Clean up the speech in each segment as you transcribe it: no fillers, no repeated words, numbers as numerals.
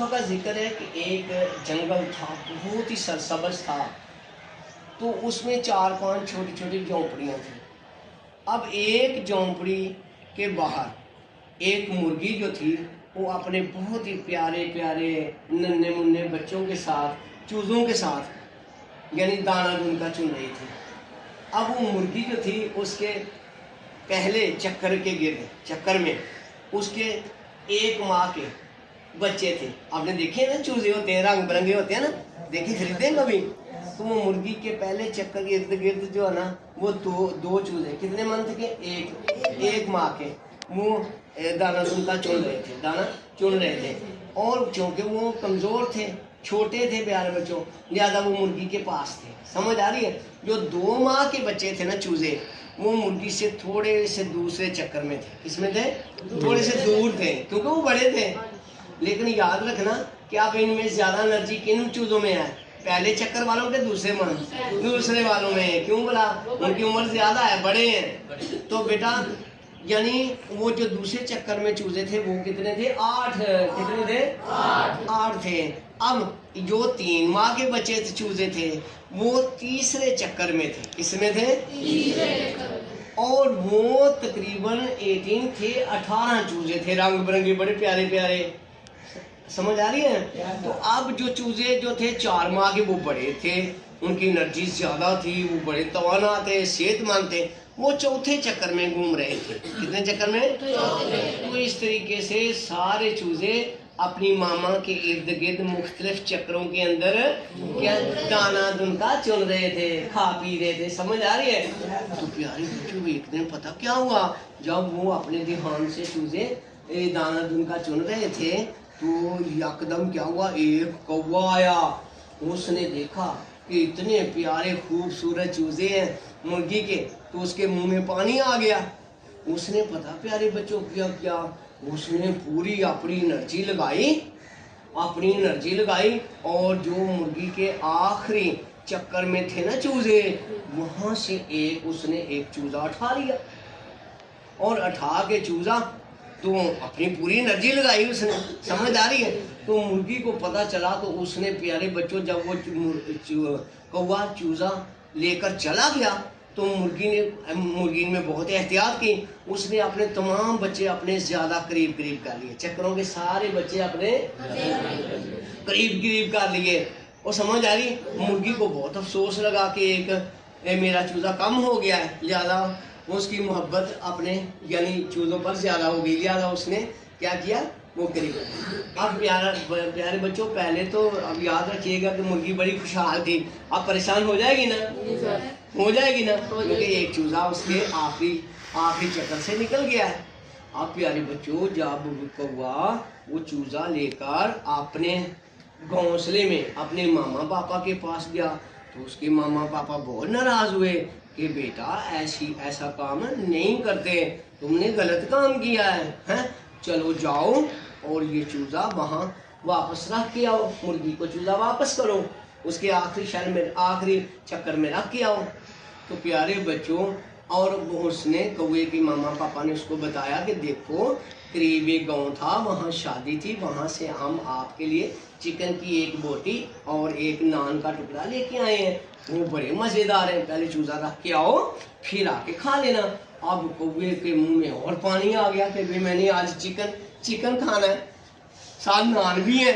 दफ़ा का जिक्र है कि एक जंगल था, बहुत ही सरसब्ज़ था। तो उसमें 4-5 छोटी छोटी झोंपड़ियाँ थी। अब एक झोंपड़ी के बाहर एक मुर्गी जो थी वो अपने बहुत ही प्यारे प्यारे नन्हे मुन्ने बच्चों के साथ, चूज़ों के साथ यानी दाना दुनका चुन रही थी। अब वो मुर्गी जो थी उसके पहले चक्कर में उसके एक माँ के बच्चे थे। आपने देखे ना, चूजे होते हैं, रंग बिरंगे होते हैं ना, देखे खरीदे कभी? तो वो मुर्गी के पहले चक्कर के इर्द गिर्द जो है ना वो दो चूजे, कितने मंथ के? एक माँ के, वो दाना चुन रहे थे। और चूंकि वो कमज़ोर थे, छोटे थे प्यारे बच्चों, लिहाजा वो मुर्गी के पास थे। समझ आ रही है? जो 2 माह के बच्चे थे ना चूजे, वो मुर्गी से थोड़े से दूसरे चक्कर में थे। किसमें थे? थोड़े से दूर थे, क्योंकि वो बड़े थे। लेकिन याद रखना कि अब इनमें ज़्यादा एनर्जी किन चूज़ों में है? पहले चक्कर वालों के दूसरे वालों में। क्यों बोला? उनकी उम्र ज़्यादा है, बड़े हैं। तो बेटा यानी वो जो दूसरे चक्कर में चूजे थे वो कितने थे? 8। कितने थे? 8 थे। अब जो 3 माह के बच्चे थे चूजे थे वो तीसरे चक्कर में थे। किसमें थे? और वो तकरीबन 18 थे, 18 चूजे थे, रंग बिरंगे, बड़े प्यारे प्यारे। समझ आ रही है? तो अब जो चूजे जो थे 4 माह के, वो बड़े थे, उनकी एनर्जी ज्यादा थी, वो बड़े तवाना थे, सेहतमंद थे। वो चौथे चक्कर में घूम रहे थे। कितने चक्कर में? तो इस तरीके से सारे चूजे अपनी मामा के इर्द गिर्द मुख्तलिफ चक्रों के अंदर क्या दाना दुनका चुन रहे थे, खा पी रहे थे। समझ आ रही है? तो प्यारे बच्चों, एक दिन पता क्या हुआ, जब वो अपने ध्यान से चूजे दाना दुनका चुन रहे थे तो यकदम क्या हुआ, एक कौवा आया। उसने देखा कि इतने प्यारे खूबसूरत चूजे हैं मुर्गी के, तो उसके मुंह में पानी आ गया। उसने पता प्यारे बच्चों क्या, उसने पूरी अपनी एनर्जी लगाई और जो मुर्गी के आखिरी चक्कर में थे ना चूजे, वहां से उसने एक चूजा उठा लिया। और उठा के चूजा तो अपनी पूरी एनर्जी लगाई उसने। समझ आ रही है? तो मुर्गी को पता चला, तो उसने प्यारे बच्चों जब वो कौवा चूजा लेकर चला गया तो मुर्गी ने बहुत एहतियात की। उसने अपने तमाम बच्चे अपने ज्यादा करीब कर लिए, चक्करों के सारे बच्चे अपने करीब कर लिए। और समझ आ रही? मुर्गी को बहुत अफसोस लगा कि एक मेरा चूजा कम हो गया है, लिहाजा उसकी मोहब्बत अपने यानी चूजों पर ज्यादा हो गई, लिहाजा उसने क्या किया, वो करीब। अब प्यारे बच्चों, पहले तो अब याद रखिएगा कि मुर्गी बड़ी खुशहाल थी। अब परेशान हो जाएगी ना, क्योंकि एक चूजा उसके आखिरी चक्कर से निकल गया है। अब प्यारे बच्चों, जब कौवा वो चूजा लेकर अपने घोंसले में अपने मामा पापा के पास गया तो उसके मामा पापा बहुत नाराज हुए कि बेटा ऐसा काम नहीं करते, तुमने गलत काम किया है? चलो जाओ और ये चूजा वहाँ वापस रख के आओ, मुर्गी को चूजा वापस करो, उसके आखिरी चक्कर में रख के आओ। तो प्यारे बच्चों, और उसने कौवे के मामा पापा ने उसको बताया कि देखो करीब एक गांव था, वहाँ शादी थी, वहाँ से हम आपके लिए चिकन की एक बोटी और एक नान का टुकड़ा लेके आए हैं, वो बड़े मज़ेदार हैं, पहले चूजा रख के आओ फिर आके खा लेना। अब कौवे के मुंह में और पानी आ गया कि भाई मैंने आज चिकन खाना है, साथ नान भी है।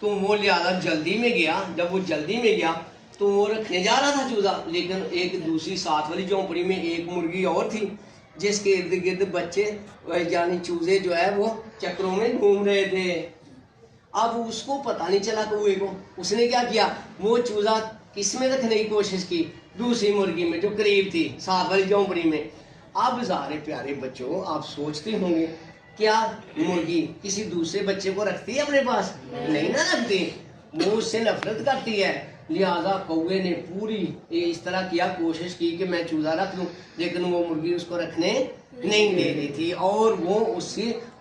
तो वो लिहाजा जल्दी में गया। जब वो जल्दी में गया तो वो रखने जा रहा था चूजा, लेकिन एक दूसरी साथ वाली झोंपड़ी में एक मुर्गी और थी जिसके इर्द गिर्द बच्चे यानी चूजे जो है वो चक्रों में घूम रहे थे। अब उसको पता नहीं चला कौवे को, उसने क्या किया, वो चूजा किस में रखने की कोशिश की, दूसरी मुर्गी में जो करीब थी साथ वाली झोंपड़ी में। अब सारे प्यारे बच्चों, आप सोचते होंगे क्या मुर्गी किसी दूसरे बच्चे को रखती है अपने पास? नहीं ना रखती, वो उससे नफरत करती है। लिहाजा कौवे ने पूरी इस तरह किया, कोशिश की कि मैं चूजा रख लूं, लेकिन वो मुर्गी उसको रखने नहीं दे रही थी। और वो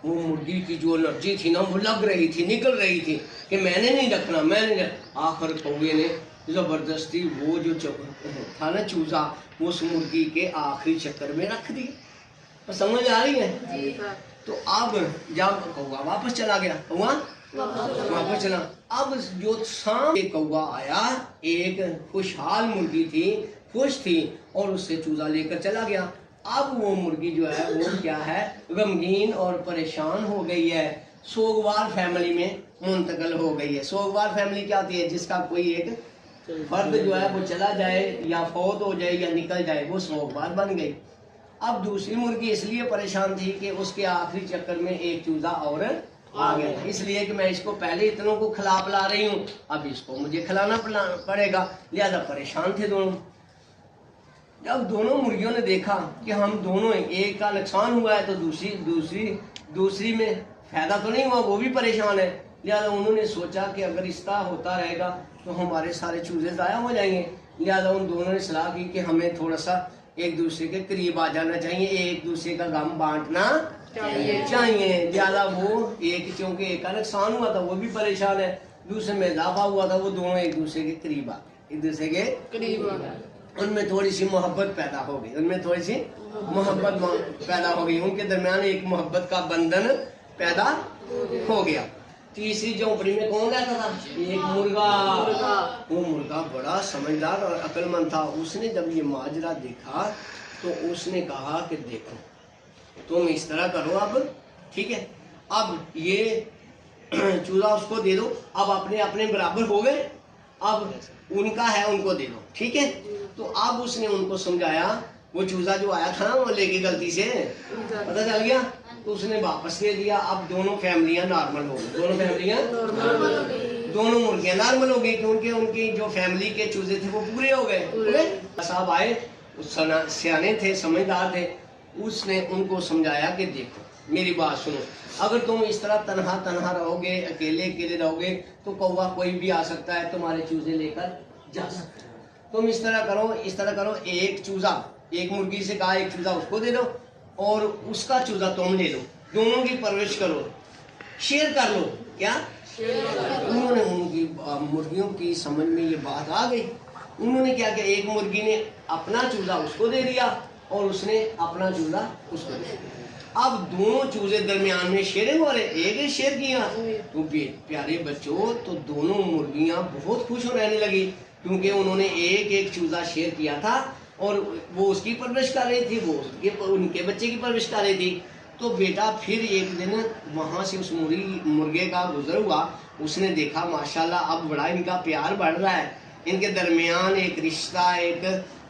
मुर्गी की जो एनर्जी थी ना वो लग रही थी, निकल रही थी कि मैंने नहीं रखना। आखिर कौवे ने जबरदस्ती वो जो था ना चूजा, उस मुर्गी के आखिरी चक्कर में रख दिया। समझ आ रही है? तो अब जब कौवा वापस चला गया, कौवा वापस चला। अब जो शाम एक कौवा आया, एक खुशहाल मुर्गी थी, खुश थी, और उससे चूजा लेकर चला गया। अब वो मुर्गी जो है वो क्या है, गमगीन और परेशान हो गई है, सोगवार फैमिली में मुंतकिल हो गई है। सोगवार फैमिली क्या होती है, जिसका कोई एक फर्द जो है वो चला जाए या फौत हो जाए या निकल जाए, वो सोगवार बन गई। अब दूसरी मुर्गी इसलिए परेशान थी कि उसके आखिरी चक्कर में एक चूजा और आ गया, इसलिए कि मैं इसको पहले इतनों को खिला पिला रही हूँ, अब इसको मुझे खिलाना पड़ेगा, लिहाजा परेशान थे दोनों। जब दोनों मुर्गियों ने देखा कि हम दोनों, एक का नुकसान हुआ है तो दूसरी में फायदा तो नहीं हुआ, वो भी परेशान है, लिहाजा उन्होंने सोचा कि अगर इस तरह होता रहेगा तो हमारे सारे चूजे ज़ाया हो जाएंगे। लिहाजा उन दोनों ने सलाह की कि हमें थोड़ा सा एक दूसरे के करीब आ जाना चाहिए, एक दूसरे का गम बांटना चाहिए। लिहाजा वो एक, क्योंकि एक का नुकसान हुआ था वो भी परेशान है, दूसरे में इजाफा हुआ था, वो दोनों एक दूसरे के करीब आ गए, एक दूसरे के करीब आ गए। उनमें थोड़ी सी मोहब्बत पैदा हो गई, उनके दरमियान एक मोहब्बत का बंधन पैदा हो गया। तीसरी झोंपड़ी में कौन रहता था, एक मुर्गा। वो मुर्गा बड़ा समझदार और अक्लमंद था। उसने जब ये माजरा देखा तो उसने कहा कि देखो तुम इस तरह करो, अब ठीक है, अब ये चूजा उसको दे दो, अब अपने अपने बराबर हो गए, अब उनका है उनको दे दो, ठीक है। तो अब उसने उनको समझाया, वो चूजा जो आया था ना वो लेके गलती से पता चल गया तो उसने वापस दे दिया। अब दोनों फैमिलियां नॉर्मल हो गई, दोनों मुर्गियां नॉर्मल हो गई, क्योंकि उनकी जो फैमिली के चूजे थे वो पूरे हो गए। साहब आए, सियाने थे, समझदार थे, उसने उनको समझाया कि देखो मेरी बात सुनो, अगर तुम इस तरह तन्हा रहोगे, अकेले रहोगे तो कौवा कोई भी आ सकता है, तुम्हारे चूजे लेकर जा सकता है। तुम इस तरह करो, एक चूजा, एक मुर्गी से कहा एक चूजा उसको दे दो और उसका चूजा तुम ले लो, दोनों की परवरिश करो, शेयर कर लो। क्या उन्होंने, उनकी मुर्गियों की समझ में ये बात आ गई। उन्होंने क्या किया, एक मुर्गी ने अपना चूजा उसको दे दिया और उसने अपना चूजा उसको दे दिया। अब दोनों चूजे दरमियान में शेयरिंग हो रहे, एक ही शेयर किया। तो प्यारे बच्चों, तो दोनों मुर्गियां बहुत खुश हो रहने लगी, क्योंकि उन्होंने एक चूजा शेयर किया था और वो उसकी परवरिश कर रही थी, वो उनके बच्चे की परवरिश कर रही थी। तो बेटा फिर एक दिन वहां से उस मुर्गे का गुजर हुआ, उसने देखा माशाल्लाह अब बड़ा इनका प्यार बढ़ रहा है, इनके दरमियान एक रिश्ता, एक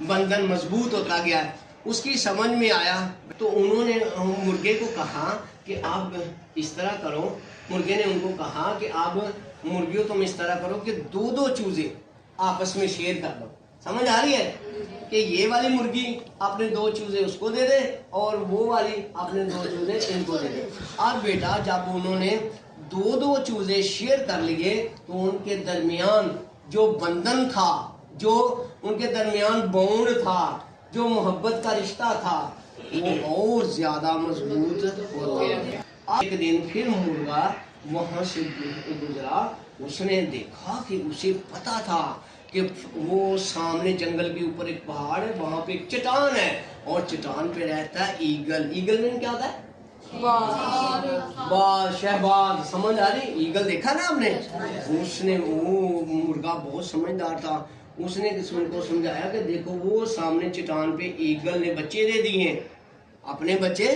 बंधन मजबूत होता गया है। उसकी समझ में आया तो उन्होंने मुर्गे को कहा कि आप इस तरह करो, मुर्गे ने उनको कहा कि आप मुर्गियों तुम इस तरह करो कि दो चूजे आपस में शेयर कर लो। समझ आ रही है कि ये वाली मुर्गी अपने 2 चूजे उसको दे दे और वो वाली अपने 2 चूजे इनको दे दे। अब बेटा जब उन्होंने 2 चूजे शेयर कर लिए तो उनके दरमियान जो बंधन था, जो उनके दरमियान बॉन्ड था, जो मोहब्बत का रिश्ता था, वो और ज्यादा मजबूत होता गया। एक दिन फिर मुर्गा वहां से गुजरा, उसने देखा कि उसे पता था कि वो सामने जंगल के ऊपर एक पहाड़ है, वहां पे एक चट्टान है और चट्टान पे रहता है ईगल। ईगल में क्या होता है, बाज, शहबाज, समझ आ रही, ईगल देखा ना आपने। उसने, वो मुर्गा बहुत समझदार था, उसने उनको समझाया कि देखो वो सामने चट्टान पे ईगल ने बच्चे दे दिए हैं, अपने बच्चे,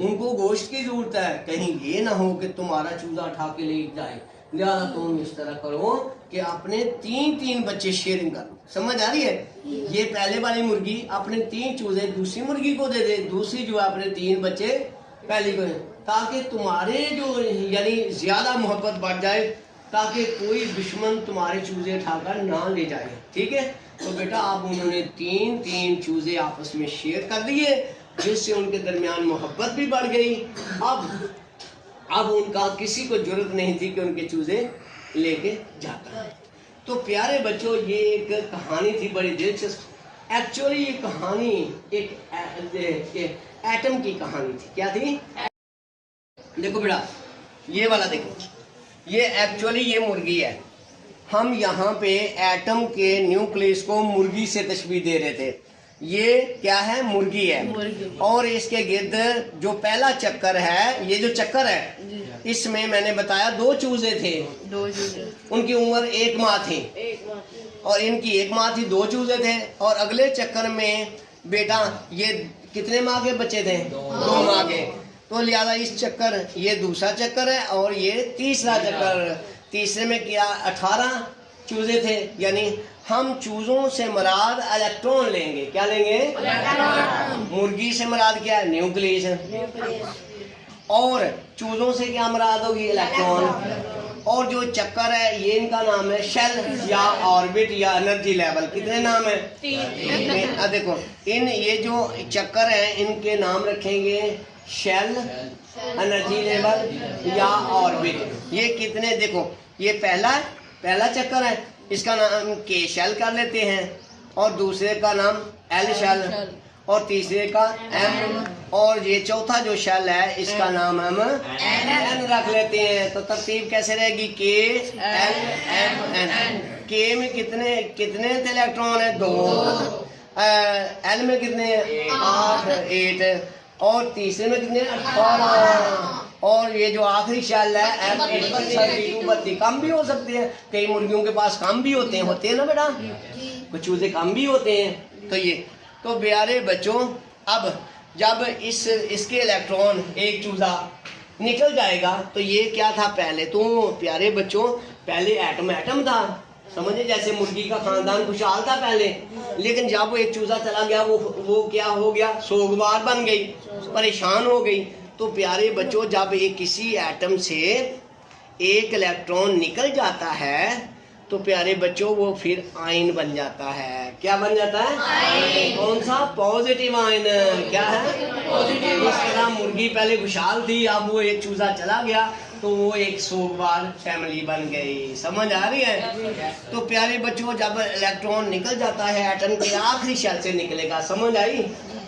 उनको गोश्त की जरूरत है, कहीं ये ना हो कि तुम्हारा चूजा उठा के ले जाए। लिहाजा तुम इस तरह करो कि अपने 3 बच्चे शेयरिंग करो। समझ आ रही है, ये पहले वाली मुर्गी अपने 3 चूजे दूसरी मुर्गी को दे दे, दूसरी जो है अपने 3 बच्चे पहली को, ताकि तुम्हारे जो यानी ज्यादा मोहब्बत बढ़ जाए, ताकि कोई दुश्मन तुम्हारे चूजे उठाकर ना ले जाए, ठीक है। तो बेटा अब उन्होंने 3 चूजे आपस में शेयर कर दिए, जिससे उनके दरमियान मोहब्बत भी बढ़ गई। अब उनका किसी को जरूरत नहीं थी कि उनके चूजे लेके जाता है। तो प्यारे बच्चों, ये एक कहानी थी बड़ी दिलचस्प। एक्चुअली ये कहानी एक एटम की कहानी थी। क्या थी, देखो बेटा ये वाला देखो, ये एक्चुअली ये मुर्गी है। हम यहाँ पे एटम के न्यूक्लियस को मुर्गी से तशबीह दे रहे थे। ये क्या है, मुर्गी है, और इसके गिर्द जो पहला चक्कर है, ये जो चक्कर है इसमें मैंने बताया 2 चूजे थे, 2 चूजे, उनकी उम्र 1 माह थी, और इनकी 1 माह थी, 2 चूजे थे। और अगले चक्कर में बेटा ये कितने माह के बच्चे थे? 2 माह के। तो लिहाजा इस चक्कर, ये दूसरा चक्कर है और ये तीसरा चक्कर। तीसरे में क्या 18 चूजे थे, यानी हम चूजों से मराद इलेक्ट्रॉन लेंगे। क्या लेंगे? मुर्गी से मराद क्या है? न्यूक्लियस। और चूजों से क्या मराद होगी? इलेक्ट्रॉन। और जो चक्कर है ये इनका नाम है शेल या ऑर्बिट या एनर्जी लेवल। कितने नाम है? 3। देखो इन ये जो चक्कर है इनके नाम रखेंगे शेल, एनर्जी लेवल या ऑर्बिट। ये कितने, देखो ये पहला चक्कर है, इसका नाम के शेल कर लेते हैं, और दूसरे का नाम एल शेल, और तीसरे का एम, और ये चौथा जो शेल है इसका नाम हम एन रख लेते हैं। तो तरतीब कैसे रहेगी? के एल एम एन। के में कितने कितने इलेक्ट्रॉन है? 2। एल में कितने? 8। और तीसरे में कितने? 18। और ये जो आखिरी शेल है एम 32 कम भी हो सकते हैं, कई मुर्गियों के पास कम भी होते हैं ना बेटा, कुछ चूजे कम भी होते हैं। तो ये तो प्यारे बच्चों, अब जब इसके इलेक्ट्रॉन एक चूजा निकल जाएगा तो ये क्या था? पहले तो प्यारे बच्चों पहले एटम था, समझे, जैसे मुर्गी का खानदान खुशहाल था पहले, लेकिन जब वो एक चूजा चला गया वो क्या हो गया? सोगवार बन गई, परेशान हो गई। तो प्यारे बच्चों जब एक किसी एटम से एक इलेक्ट्रॉन निकल जाता है तो प्यारे बच्चों वो फिर आयन बन जाता है। क्या बन जाता है? आयन। कौन सा? Positive ion. क्या है? पॉजिटिव। इस तरह मुर्गी पहले खुशहाल थी, अब वो एक चूजा चला गया तो वो एक सोगवार फैमिली बन गई। समझ आ रही है? तो प्यारे बच्चों जब इलेक्ट्रॉन निकल जाता है एटम के आखिरी शेल से निकलेगा, समझ आई,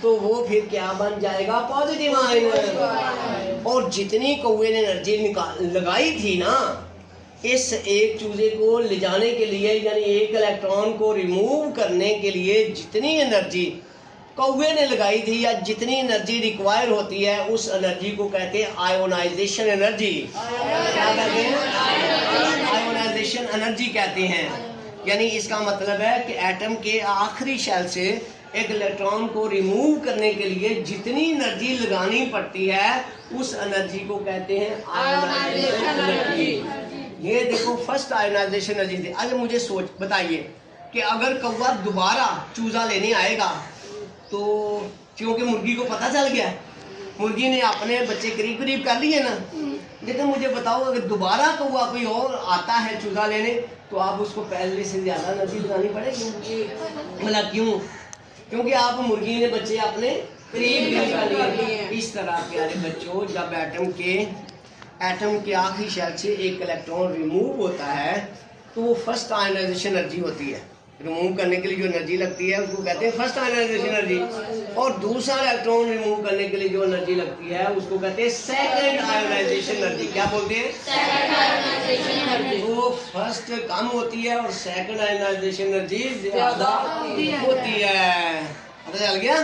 तो वो फिर क्या बन जाएगा? Positive ion. और जितनी कौवे ने एनर्जी लगाई थी ना इस एक चूजे को ले जाने के लिए, यानी एक इलेक्ट्रॉन को रिमूव करने के लिए, जितनी एनर्जी कौवे ने लगाई थी या जितनी एनर्जी रिक्वायर होती है उस एनर्जी को कहते हैं आयोनाइजेशन एनर्जी। क्या कहते हैं? आयोनाइजेशन एनर्जी कहते हैं। यानी इसका मतलब है कि एटम के आखिरी शेल से एक इलेक्ट्रॉन को रिमूव करने के लिए जितनी एनर्जी लगानी पड़ती है उस एनर्जी को कहते हैं आयोनाइजेशन एनर्जी। ये देखो फर्स्ट आयोनाइजेशन एनर्जी थी। आज मुझे बताइए कि अगर कौवा दोबारा चूजा लेने आएगा तो, क्योंकि मुर्गी को पता चल गया, मुर्गी ने अपने बच्चे करीब करीब कर लिए ना, लेकिन मुझे बताओ अगर दोबारा कौवा कोई और आता है चूजा लेने तो आप उसको पहले से ज्यादा एनर्जी लगानी पड़ेगी। मतलब क्यों? क्योंकि आप मुर्गी ने बच्चे अपने करीब कर लिए। इस तरह प्यारे बच्चों जब एटम के आखिरी शेल से एक इलेक्ट्रॉन रिमूव होता है तो वो फर्स्ट आयोनाइजेशन एनर्जी होती है। रिमूव करने के लिए जो एनर्जी लगती है उसको कहते हैं फर्स्ट आयोनाइजेशन एनर्जी, और दूसरा इलेक्ट्रॉन रिमूव करने के लिए जो एनर्जी लगती है उसको कहते हैं सेकंड आयोनाइजेशन एनर्जी। क्या बोलते हैं? Second ionisation energy. तो फर्स्ट कम होती है और सेकंड आयोनाइजेशन एनर्जी ज्यादा होती है। पता चल गया?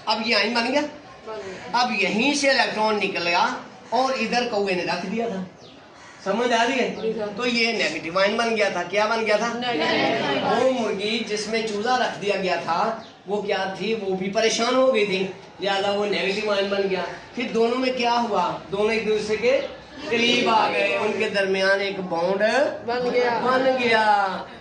अब ये आयन बन गया। अब यहीं से इलेक्ट्रॉन निकल गया और इधर कौए ने रख दिया था, समझ आ रही है? तो ये नेगेटिव आयन बन गया था। क्या बन गया था? वो मुर्गी जिसमें चूजा रख दिया गया था वो क्या थी, वो भी परेशान हो गई थी, लिहाजा वो नेगेटिव आयन बन गया। फिर दोनों में क्या हुआ, दोनों एक दूसरे के करीब आ गए, उनके दरमियान एक बॉन्ड बन गया।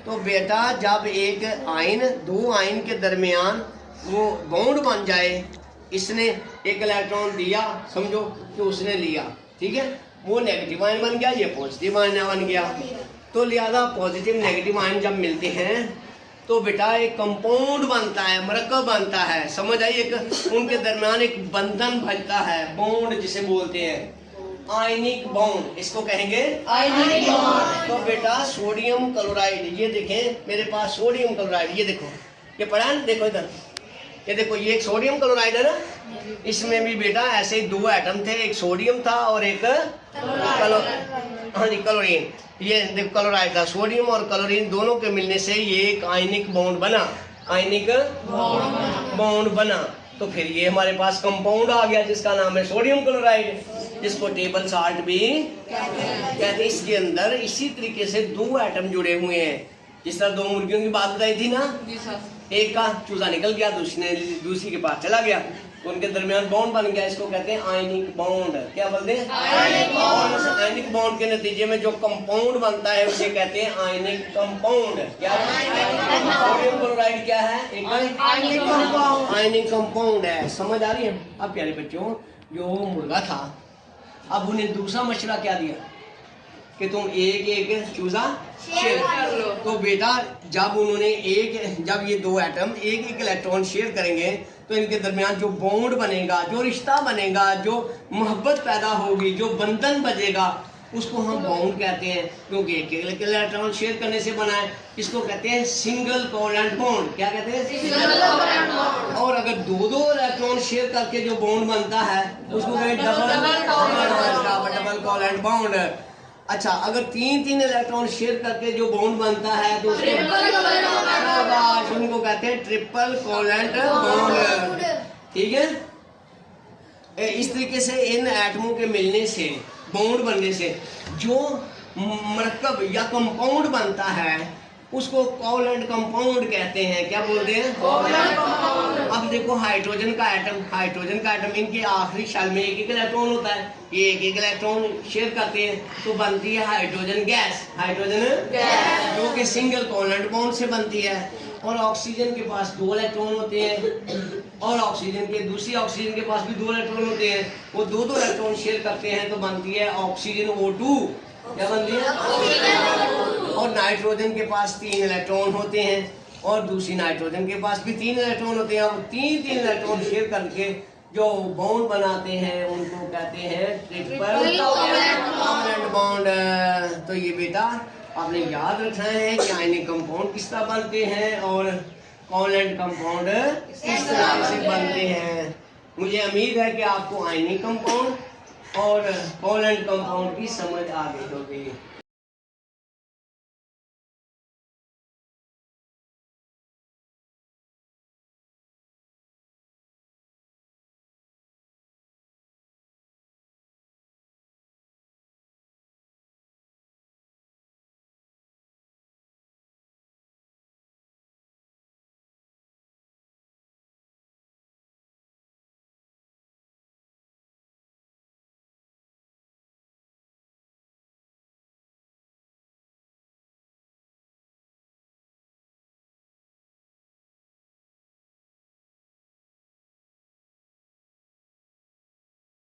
तो बेटा जब एक आयन दो आयन के दरमियान वो बॉन्ड बन जाए, इसने एक इलेक्ट्रॉन दिया, समझो कि उसने लिया, ठीक है, वो नेगेटिव आयन बन गया, ये पॉजिटिव आयन बन गया। तो लिहाजा पॉजिटिव नेगेटिव आयन जब मिलते हैं तो बेटा एक कंपाउंड बनता है, मरकब बनता है, समझ आई? एक उनके दरमियान एक बंधन बनता है, बॉन्ड जिसे बोलते हैं आयनिक बॉन्ड, इसको कहेंगे आयनिक बॉन्ड। तो बेटा सोडियम क्लोराइड, ये देखें मेरे पास सोडियम क्लोराइड, ये देखो, ये पढ़ा है ना, देखो इधर, ये देखो, ये एक सोडियम क्लोराइड है ना, इसमें भी बेटा ऐसे ही दो एटम थे, एक सोडियम था और एक क्लोरीन। ये देखो क्लोराइड था, सोडियम और क्लोरीन दोनों के मिलने से ये एक आयनिक बॉन्ड बना, आयनिक बॉन्ड बना। तो फिर ये हमारे पास कंपाउंड आ गया जिसका नाम है सोडियम क्लोराइड, जिसको टेबल साल्ट भी कहते हैं। इसके अंदर इसी तरीके से दो एटम जुड़े हुए हैं, जिस तरह दो मुर्गियों की बात बताई थी ना, एक का चूजा निकल गया, दूसरी के पास चला गया, तो उनके दरमियान बॉन्ड बन गया, इसको कहते हैं आयनिक बॉन्ड। क्या बोलते हैं? आयनिक बॉन्ड के नतीजे में जो कंपाउंड बनता है उसे कहते हैं आयनिक कंपाउंड। क्या सोडियम क्लोराइड क्या है? एक आयनिक कंपाउंड है, समझ आ रही है? अब प्यारे बच्चों, जो मुर्गा था, अब उन्हें दूसरा मशवरा क्या दिया कि तुम एक एक चूजा शेयर कर लो। तो बेटा जब ये दो एटम एक एक इलेक्ट्रॉन शेयर करेंगे तो इनके दरमियान जो बॉन्ड बनेगा, जो रिश्ता बनेगा, जो मोहब्बत पैदा होगी, जो बंधन बजेगा, उसको हम बॉन्ड कहते हैं, क्योंकि एक एक इलेक्ट्रॉन शेयर करने से बना है। इसको कहते हैं सिंगल कोवलेंट बॉन्ड। क्या कहते हैं? Single covalent bond. और अगर दो दो इलेक्ट्रॉन शेयर करके जो बॉन्ड बनता है उसको कहते हैं डबल कोवलेंट बॉन्ड। अच्छा, अगर तीन तीन इलेक्ट्रॉन शेयर करके जो बॉन्ड बनता है तो उनको कहते हैं ट्रिपल कोवलेंट बॉन्ड, ठीक है। इस तरीके से इन एटमों के मिलने से, बॉन्ड बनने से जो मरकब या कंपाउंड बनता है उसको कोवलेंट कंपाउंड कहते हैं। क्या बोलते हैं? Covalent compound. अब देखो हाइड्रोजन का एटम इनके आखिरी शेल में एक एक इलेक्ट्रॉन होता है, ये एक एक इलेक्ट्रॉन शेयर करते हैं तो बनती है हाइड्रोजन गैस, जो कि सिंगल कोवलेंट बॉन्ड से बनती है। और ऑक्सीजन के पास दो इलेक्ट्रॉन होते हैं और दूसरी ऑक्सीजन के पास भी दो इलेक्ट्रॉन होते हैं, वो दो दो इलेक्ट्रॉन शेयर करते हैं तो बनती है ऑक्सीजन O2। क्या बनती है? और नाइट्रोजन के पास तीन इलेक्ट्रॉन होते हैं और दूसरी नाइट्रोजन के पास भी तीन इलेक्ट्रॉन होते हैं। अब तीन तीन इलेक्ट्रॉन शेयर करके जो बॉन्ड बनाते हैं उनको कहते हैं ट्रिपल कोवलेंट बॉन्ड। तो ये बेटा आपने याद रखना है कि आयनिक कंपाउंड किस तरह बनते हैं और कोवलेंट कंपाउंड किस तरह से बनते हैं। मुझे उम्मीद है कि आपको आयनिक कंपाउंड और कोवलेंट कंपाउंड की समझ आ गई होगी।